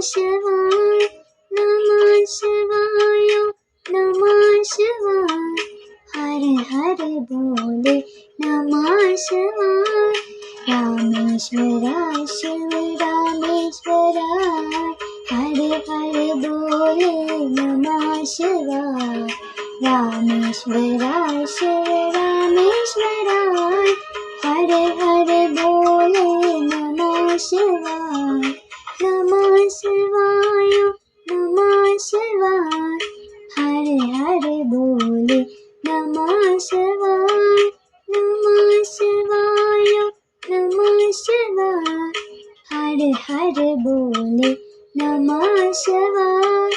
शिवाय नमः शिवाय नमः शिवाय हर हर बोले नमः शिवाय रामेश्वराय शिव रामेश्वराय हर हर बोले नमः शिवाय रामेश्वराय शिव रामेश्वराय हर हर बोले नमः शिवाय नमः शिवाय नमः शिवाय हर हर बोले नमः शिवाय नमः शिवाय नमः शिवाय हर हर बोले नमः शिवाय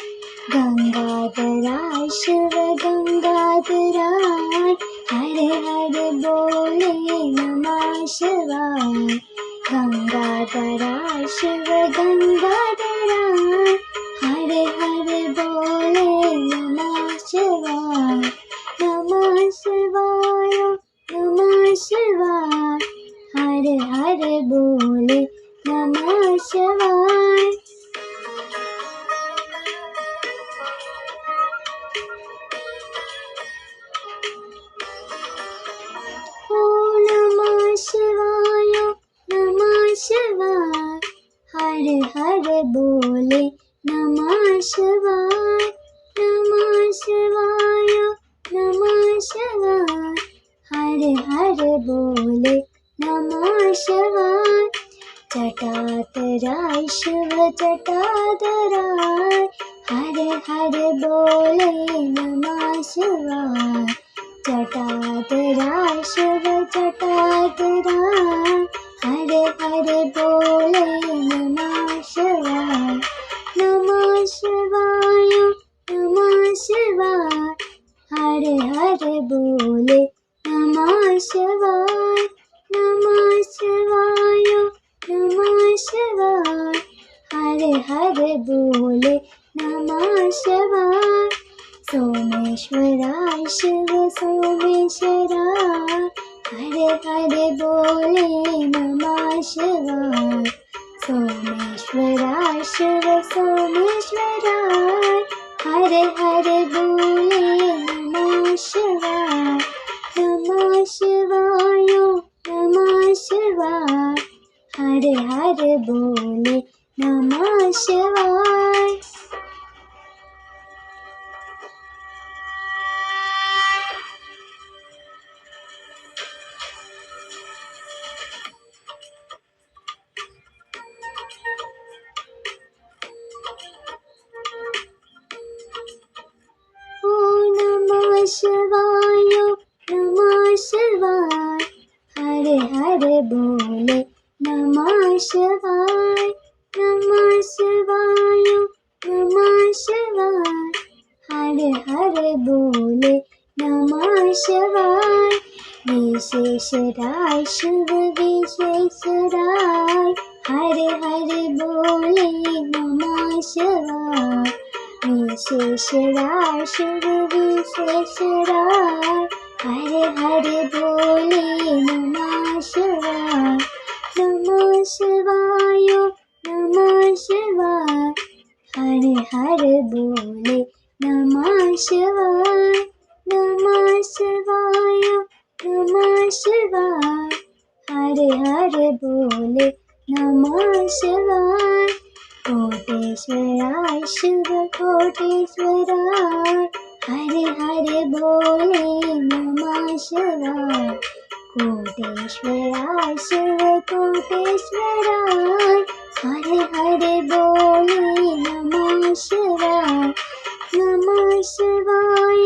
गंगाधराय शिव गंगाधराय हर हर बोले नमः शिवाय गंगाधराय शिव गंगाधराय हर हर बोले नमः शिवाय नमः शिवाय नमः शिवाय हर हर बोले नमः शिवाय नमः शिवाय नमः शिवाय हर हर बोले नमः शिवाय नमः शिवाय नमः शिवाय हर हर बोले नमः शिवाय जटाधराय शिव जटाधराय हर हर बोले नमः शिवाय जटाधराय शिव जटाधराय हर हर बोले नमः शिवाय नमः शिवाय नमः शिवाय हर हर बोले नमः शिवाय नमः शिवाय नमः शिवाय हर हर बोले नमः शिवाय सोमेश्वराय शिव सोमेश्वराय हर हर बोले नमः शिवाय सोमेश्वराय शिव सोमेश्वराय हर हर बोले नमः शिवाय नमः शिवाय नमः शिवाय हर हर बोले नमः शिवाय नमः शिवाय नमः शिवाय हर हर बोले नमः शिवाय नमः शिवाय नमः शिवाय हर हर बोले नमः शिवाय विशेषराय शिव विशेषराय हर हर बोले नमः शिवाय विशेषराय शिव विशेषराय हर हर बोले नमः शिवाय नमः शिवाय नमः शिवाय हर हर बोले नमः शिवाय नमः शिवाय नमः शिवाय हर हर बोले नमः शिवाय कोटेश्वराय शिव कोटेश्वराय हर हर बोले नमः शिवाय कोटेश्वराय शिव कोटेश्वराय हर हर बोले नमः शिवाय नमः शिवाय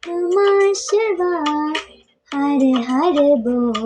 नमः शिवाय हर हर बोले